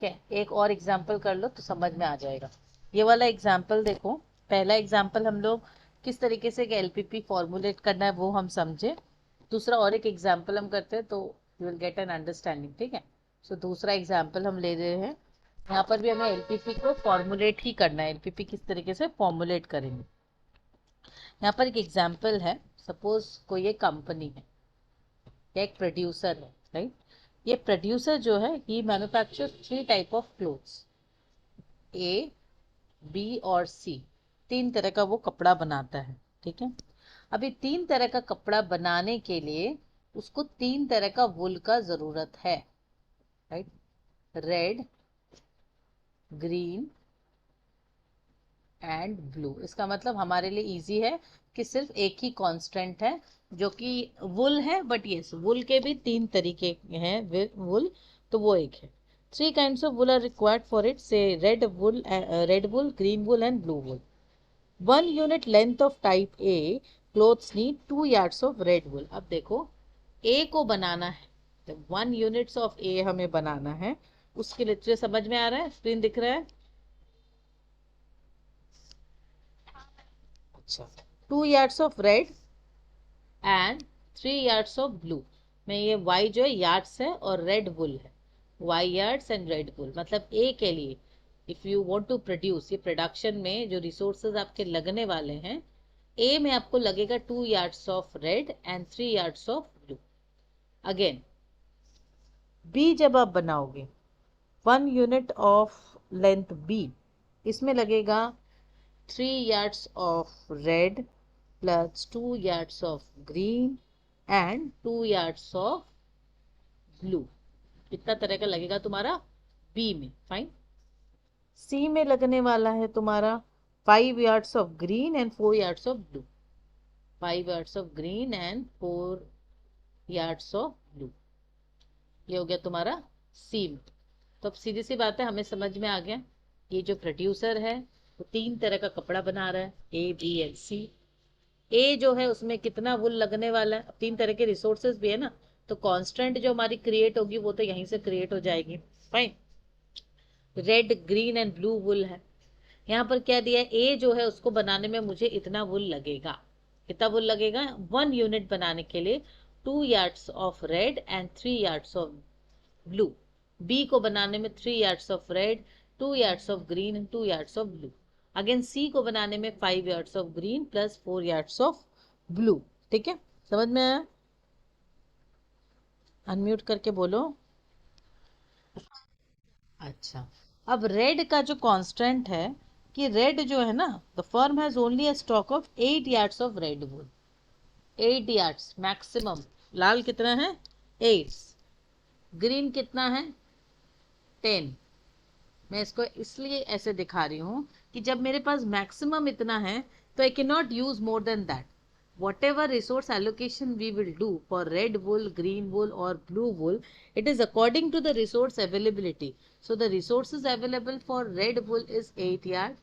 ठीक है, एक और एग्जाम्पल कर लो तो समझ में आ जाएगा। ये वाला एग्जाम्पल देखो, पहला एग्जाम्पल हम लोग किस तरीके से एलपीपी फॉर्मुलेट करना है वो हम समझे। दूसरा और एक एग्जाम्पल हम करते हैं तो you will get an understanding. ठीक है, सो दूसरा एग्जाम्पल हम ले रहे हैं। यहाँ पर भी हमें एलपीपी को फॉर्मुलेट ही करना है। एलपीपी किस तरीके से फॉर्मुलेट करेंगे, यहाँ पर एक एग्जाम्पल है। सपोज कोई एक कंपनी है या एक प्रोड्यूसर है, राइट। ये प्रोड्यूसर जो है ही manufacture 3 type of clothes, A, B और सी। 3 तरह का वो कपड़ा बनाता है। ठीक है, अभी 3 तरह का कपड़ा बनाने के लिए उसको 3 तरह का वुल का जरूरत है, right. Red, green and blue. इसका मतलब हमारे लिए इजी है कि सिर्फ एक ही कांस्टेंट है जो कि वुल है, बट यस वुल के भी 3 तरीके हैं वुल, तो वो एक है। 3 kinds of wool are required for it, say red wool, green wool and blue wool. 1 unit length of type A clothes need 2 yards of red wool. अब देखो ए को बनाना है, तो 1 यूनिट्स ऑफ ए हमें बनाना है। उसके लिए तुझे समझ में आ रहा है, स्क्रीन दिख रहा है? अच्छा, 2 yards of red and 3 yards of blue. में ये वाई जो है यार्ड्स है और रेड वुल है, Y yards and red wool. मतलब ए के लिए if you want to produce, ये प्रोडक्शन में जो रिसोर्सेज आपके लगने वाले हैं, ए में आपको लगेगा 2 yards of red and 3 yards of blue. Again B जब आप बनाओगे 1 यूनिट ऑफ लेंथ बी, इसमें लगेगा 3 yards of red plus 2 yards of green and 2 yards of blue. इतना तरह का लगेगा तुम्हारा बी में, फाइन। सी में लगने वाला है तुम्हारा 5 yards of green and 4 yards of blue, 5 yards of green and 4 yards of blue. ये हो गया तुम्हारा सी में। तो अब सीधी सी बात है, हमें समझ में आ गया ये जो प्रोड्यूसर है वो 3 तरह का कपड़ा बना रहा है, ए बी एंड सी। ए जो है उसमें कितना वुल लगने वाला है, अब 3 तरह के रिसोर्सेज भी है ना, तो कांस्टेंट जो हमारी क्रिएट होगी वो तो यहीं से क्रिएट हो जाएगी, fine. Red, green and blue wool है। यहाँ पर क्या दिया है, ए जो है उसको बनाने में मुझे इतना वुल लगेगा। कितना वुल लगेगा 1 यूनिट बनाने के लिए? 2 yards of red and 3 yards of blue. B को बनाने में 3 yards of red, 2 yards of green and 2 yards of blue. Again C को बनाने में 5 yards of green plus 4 yards of blue. ठीक है, समझ में आया? अनम्यूट करके बोलो। अच्छा, अब रेड का जो कांस्टेंट है कि रेड जो है ना, the firm has only a stock of 8 yards of red wool, 8 yards maximum. लाल कितना है? 8। ग्रीन कितना है? 10। मैं इसको इसलिए ऐसे दिखा रही हूँ कि जब मेरे पास मैक्सिमम इतना है तो I can not use more than that. whatever resource allocation we will do for red wool, green wool or blue wool, it is according to the resource availability. So the resources available for red wool is 8 yard,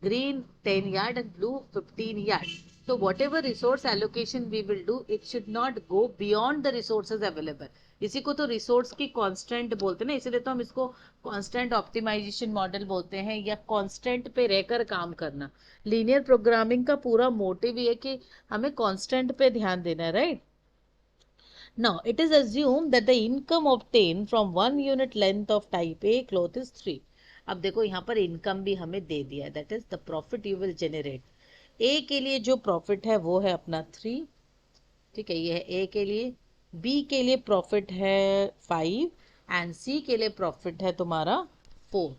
green 10 yard and blue 15 yard. So whatever resource allocation we will do, it should not go beyond the resources available. इसी को तो resource की constant बोलते हैं ना, इसीलिए तो हम इसको कांस्टेंट ऑप्टिमाइजेशन मॉडल बोलते हैं, या कांस्टेंट पे रहकर काम करना। लीनियर प्रोग्रामिंग का पूरा मोटिव ये है कि हमें कांस्टेंट पे ध्यान देना है, right. Now it is assumed that the income obtained from 1 unit length of type A cloth is 3। अब देखो यहाँ पर इनकम भी हमें दे दिया है, that is the profit you will generate. A के लिए जो प्रॉफिट है वो है अपना 3, ठीक है, ये है ए के लिए। बी के लिए प्रॉफिट है 5 एंड सी के लिए प्रॉफिट है तुम्हारा 4।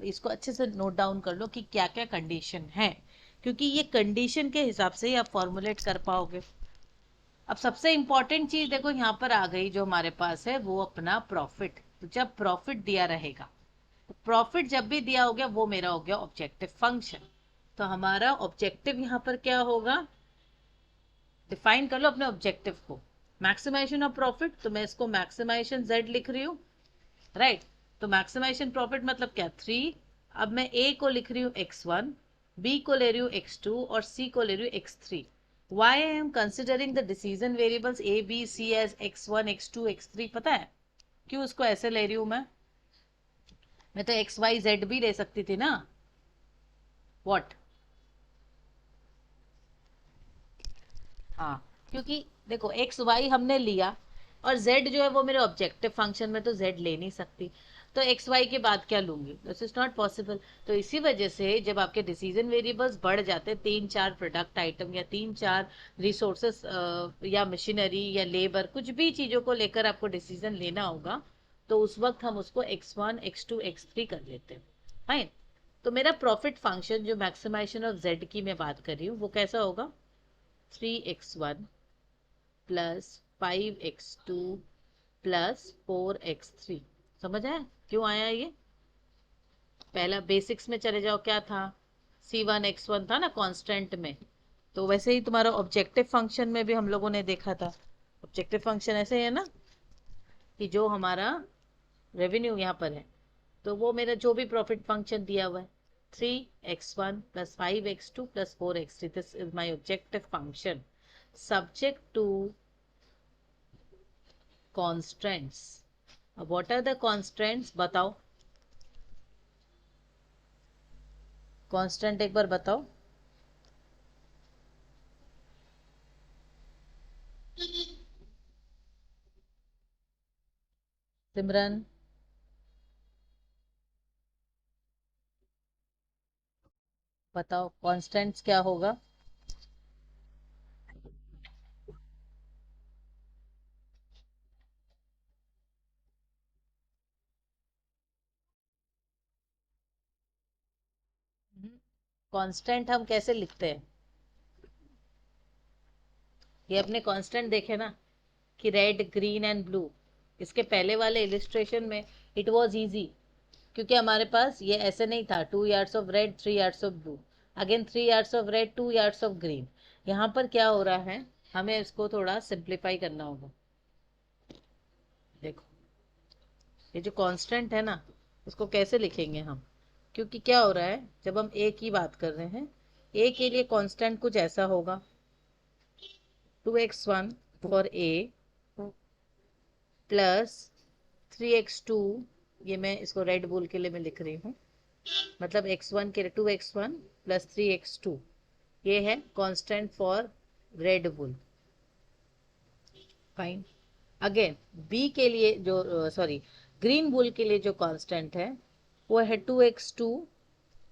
इसको अच्छे से नोट डाउन कर लो कि क्या क्या कंडीशन है, क्योंकि ये कंडीशन के हिसाब से ही आप फॉर्मुलेट कर पाओगे। अब सबसे इंपॉर्टेंट चीज देखो यहाँ पर आ गई, जो हमारे पास है वो अपना प्रॉफिट। तो जब प्रॉफिट दिया रहेगा, तो प्रॉफिट जब भी दिया हो गया वो मेरा हो गया ऑब्जेक्टिव फंक्शन। तो हमारा ऑब्जेक्टिव यहाँ पर क्या होगा, डिफाइन कर लो अपने ऑब्जेक्टिव को। मैक्सिमाइजेशन ऑफ प्रॉफिट, तो मैं इसको मैक्सिमाइजेशन जेड लिख रही हूँ, राइट। तो मैक्सिमाइजेशन प्रॉफिट मतलब क्या, 3। अब मैं ए को लिख रही हूँ x1, बी को ले रही हूँ x2 और सी को ले रही हूँ x3। Why I am considering the decision variables A B C as x1 x2 x3, पता है क्यों इसको ऐसे ले रही हूँ मैं? मैं तो एक्स वाई जेड भी ले सकती थी ना. व्हाट. हाँ, क्योंकि देखो एक्स वाई हमने लिया और जेड जो है वो मेरे ऑब्जेक्टिव फंक्शन में, तो जेड ले नहीं सकती. तो एक्स वाई के बाद क्या लूंगी, दिस इज नॉट पॉसिबल. तो इसी वजह से जब आपके डिसीजन वेरिएबल्स बढ़ जाते हैं, 3-4 प्रोडक्ट आइटम या 3-4 रिसोर्सेस या मशीनरी या लेबर, कुछ भी चीज़ों को लेकर आपको डिसीजन लेना होगा, तो उस वक्त हम उसको x1 x2 x3 कर लेते हैं. फाइन. तो मेरा प्रॉफिट फंक्शन जो मैक्सिमाइजेशन ऑफ जेड की मैं बात कर रही हूँ वो कैसा होगा, 3x1 plus 5x2 plus 4x3. समझ आया क्यों आया ये. पहला बेसिक्स में चले जाओ, क्या था, c1 x1 था ना कांस्टेंट में. तो वैसे ही तुम्हारा ऑब्जेक्टिव फंक्शन में भी हम लोगों ने देखा था. ऑब्जेक्टिव फंक्शन ऐसे है ना कि जो हमारा रेवेन्यू यहाँ पर है, तो वो मेरा जो भी प्रॉफिट फंक्शन दिया हुआ है, 3x1 plus 5x2 plus 4x3, this is my objective function subject to constraints. अब what are the constraints बताओ. कांस्टेंट एक बार बताओ. सिमरन. बताओ कांस्टेंट्स क्या होगा. कांस्टेंट हम कैसे लिखते हैं, ये अपने कांस्टेंट देखे ना कि रेड ग्रीन एंड ब्लू. इसके पहले वाले इलिस्ट्रेशन में इट वाज इजी, क्योंकि हमारे पास ये ऐसे नहीं था 2 yards of red 3 yards of blue, again 3 yards of red 2 yards of green. यहाँ पर क्या हो रहा है, हमें इसको थोड़ा सिंप्लीफाई करना होगा. देखो ये जो कांस्टेंट है ना, उसको कैसे लिखेंगे हम, क्योंकि क्या हो रहा है जब हम ए की बात कर रहे हैं, ए के लिए कांस्टेंट कुछ ऐसा होगा, 2x1 for A plus 3x2, ये मैं इसको रेड बुल के लिए मैं लिख रही हूँ, मतलब x1 के लिए 2x1 प्लस 3x2, ये है constant for red wool. Fine. Again B के लिए जो सॉरी ग्रीन बुल के लिए जो कांस्टेंट है वो है 2x2,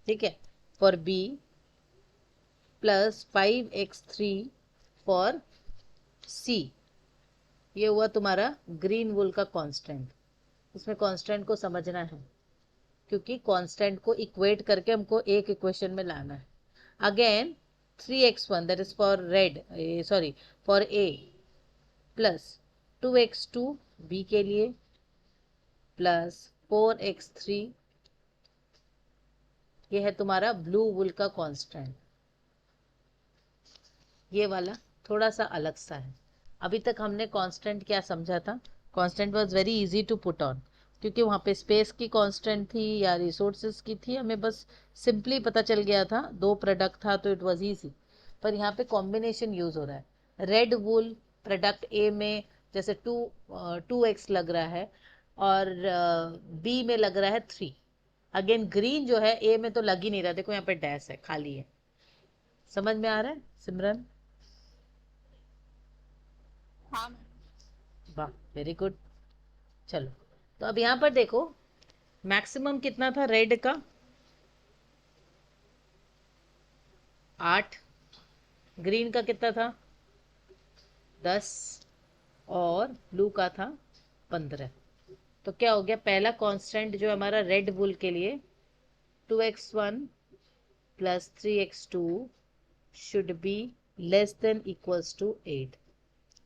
ठीक है, for B plus 5x3 for C. ये हुआ तुम्हारा ग्रीन वुल का कांस्टेंट. इसमें कांस्टेंट को समझना है, क्योंकि कांस्टेंट को इक्वेट करके हमको एक इक्वेशन में लाना है. Again 3x1 that is for red, sorry for A, plus 2x2 B के लिए प्लस 4x3, ये है तुम्हारा ब्लू वुल का कांस्टेंट. ये वाला थोड़ा सा अलग सा है. अभी तक हमने कांस्टेंट क्या समझा था, constant was very easy to put on, क्योंकि वहाँ पे स्पेस की कांस्टेंट थी या रिसोर्सेज की थी, हमें बस सिंपली पता चल गया था, दो प्रोडक्ट था तो इट वाज इजी. पर यहाँ पे कॉम्बिनेशन यूज हो रहा है. रेड वुल प्रोडक्ट ए में जैसे 2x लग रहा है और बी में लग रहा है 3. अगेन ग्रीन जो है ए में तो लग ही नहीं रहा, देखो यहाँ पे डैश है, खाली है. समझ में आ रहा है सिमरन. हाँ. वाह वेरी गुड. चलो, तो अब यहाँ पर देखो मैक्सिमम कितना था रेड का, 8. ग्रीन का कितना था, 10. और ब्लू का था 15. तो क्या हो गया, पहला कांस्टेंट जो हमारा रेड बुल के लिए 2x1 plus 3x2 should be less than equals to 8.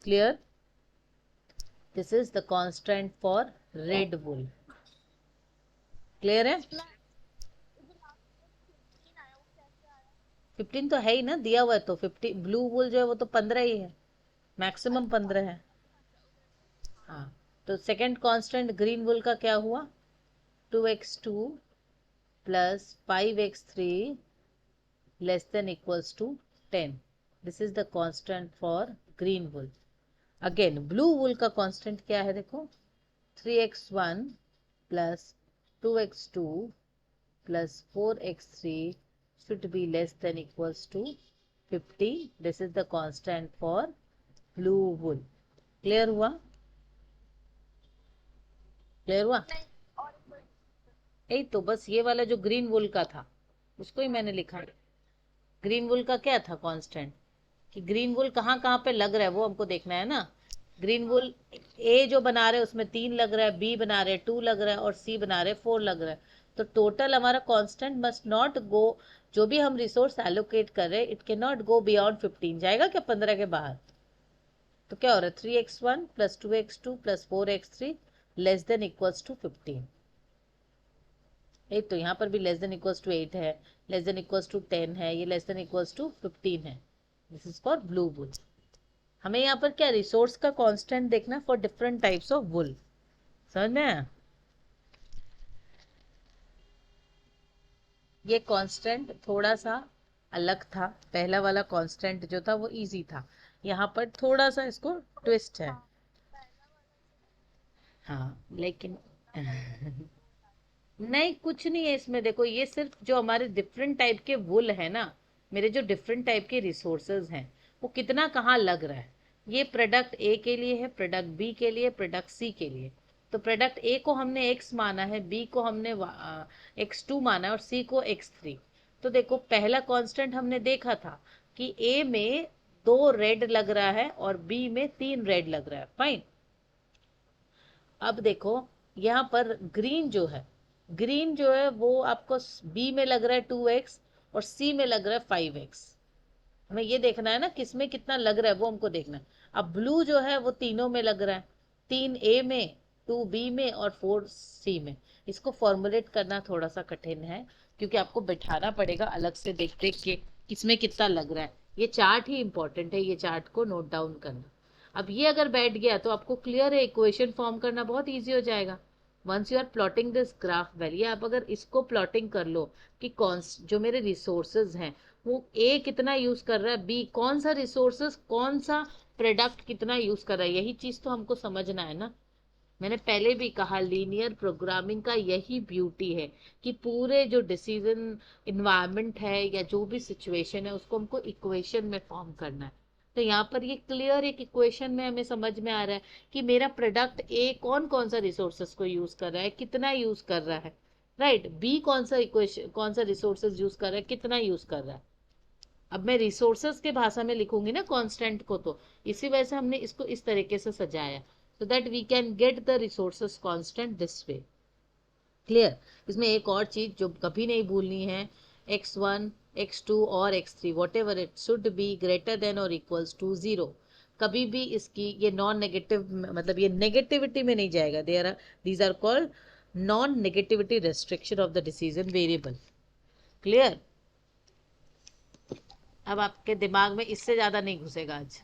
Clear. This is the constant for red wool. Clear है. इसमें जो लास्ट में 15 आया वो कैसे आया. 15 तो है ही ना, दिया हुआ है तो 15. ब्लू बुल जो है वो तो 15 ही है, मैक्सिमम अच्छा 15 है. अच्छा उधर से. हाँ. हाँ. तो सेकंड कांस्टेंट ग्रीन बुल का क्या हुआ, 2x2 plus 5x3 less than equals to 10. This is the constant for green wool. Again blue wool का कांस्टेंट क्या है देखो, 3x1 plus 2x2 plus 4x3 should be less than equals to 50. This is the constant for blue wool. Clear हुआ? Clear हुआ? नहीं और एक बार यही तो, बस ये वाला जो ग्रीन वुल का था उसको ही मैंने लिखा। ग्रीन वुल का क्या था कांस्टेंट, कि ग्रीन वुल कहाँ कहाँ पे लग रहा है वो हमको देखना है ना। ग्रीन वुल ए जो बना रहे हैं उसमें 3 लग रहा है, बी बना रहे 2 लग रहा है और सी बना रहे 4 लग रहा है। तो टोटल हमारा कांस्टेंट मस्ट नॉट गो, जो भी हम रिसोर्स एलोकेट कर रहे हैं it can not go beyond 15। जाएगा क्या 15 के बाहर? तो क्या हो रहा है 3x1 plus 2x2 plus 4x3 less than equals to 15। 8 तो यहाँ पर भी लेस देन इक्वल्स टू 8 है, लेस देन इक्वल्स टू 10 है, ये लेस देन इक्वल्स टू 15 है। This is for blue wool. हमें यहाँ पर क्या रिसोर्स का कांस्टेंट देखना for different types of wool. समझ में आया? ये कांस्टेंट थोड़ा सा अलग था, पहला वाला कांस्टेंट जो था वो इजी था, यहाँ पर थोड़ा सा इसको ट्विस्ट है। हाँ पहला वाला हाँ लेकिन नहीं कुछ नहीं है इसमें। देखो ये सिर्फ जो हमारे डिफरेंट टाइप के वुल है ना, मेरे जो डिफरेंट टाइप के रिसोर्सेज हैं वो कितना कहाँ लग रहा है। ये प्रोडक्ट ए के लिए है, प्रोडक्ट बी के लिए, प्रोडक्ट सी के लिए। तो प्रोडक्ट ए को हमने x माना है, बी को हमने x2 माना है और सी को x3। तो देखो पहला कांस्टेंट हमने देखा था कि ए में 2 रेड लग रहा है और बी में 3 रेड लग रहा है। फाइन। अब देखो यहाँ पर ग्रीन जो है वो आपको बी में लग रहा है 2x और सी में लग रहा है 5x। हमें ये देखना है ना किसमें कितना लग रहा है, वो हमको देखना है। अब ब्लू जो है वो तीनों में लग रहा है, 3a में, 2b में और 4c में। इसको फॉर्मुलेट करना थोड़ा सा कठिन है क्योंकि आपको बैठाना पड़ेगा अलग से देख देख के किसमें कितना लग रहा है। ये चार्ट ही इंपॉर्टेंट है, ये चार्ट को नोट डाउन करना। अब ये अगर बैठ गया तो आपको क्लियर है, इक्वेशन फॉर्म करना बहुत ईजी हो जाएगा। Once you are plotting this graph value, आप अगर इसको प्लॉटिंग कर लो कि कौन जो मेरे रिसोर्सेज हैं वो ए कितना यूज कर रहा है, बी कौन सा रिसोर्सेज कौन सा प्रोडक्ट कितना यूज कर रहा है, यही चीज तो हमको समझना है ना। मैंने पहले भी कहा लीनियर प्रोग्रामिंग का यही ब्यूटी है कि पूरे जो डिसीजन इन्वायरमेंट है या जो भी सिचुएशन है उसको हमको इक्वेशन में फॉर्म करना है। तो यहाँ पर ये क्लियर एक इक्वेशन में हमें समझ में आ रहा है कि मेरा प्रोडक्ट ए कौन कौन सा रिसोर्सेज को यूज कर रहा है, कितना यूज कर रहा है। राइट, बी कौन सा इक्वेशन कौन सा रिसोर्सेज यूज कर रहा है, कितना यूज कर रहा है। अब मैं रिसोर्सेज के भाषा में लिखूंगी ना कांस्टेंट को, तो इसी वजह से हमने इसको इस तरीके से सजाया so that we can get the resources constant this way. Clear? इसमें एक और चीज जो कभी नहीं भूलनी है, x1 x2 और x3 what ever it should be greater than और इक्वल्स टू 0। कभी भी इसकी ये नॉन नेगेटिव, मतलब ये नेगेटिविटी में नहीं जाएगा। These are called non negativity restriction of the decision variable. Clear? अब आपके दिमाग में इससे ज्यादा नहीं घुसेगा आज।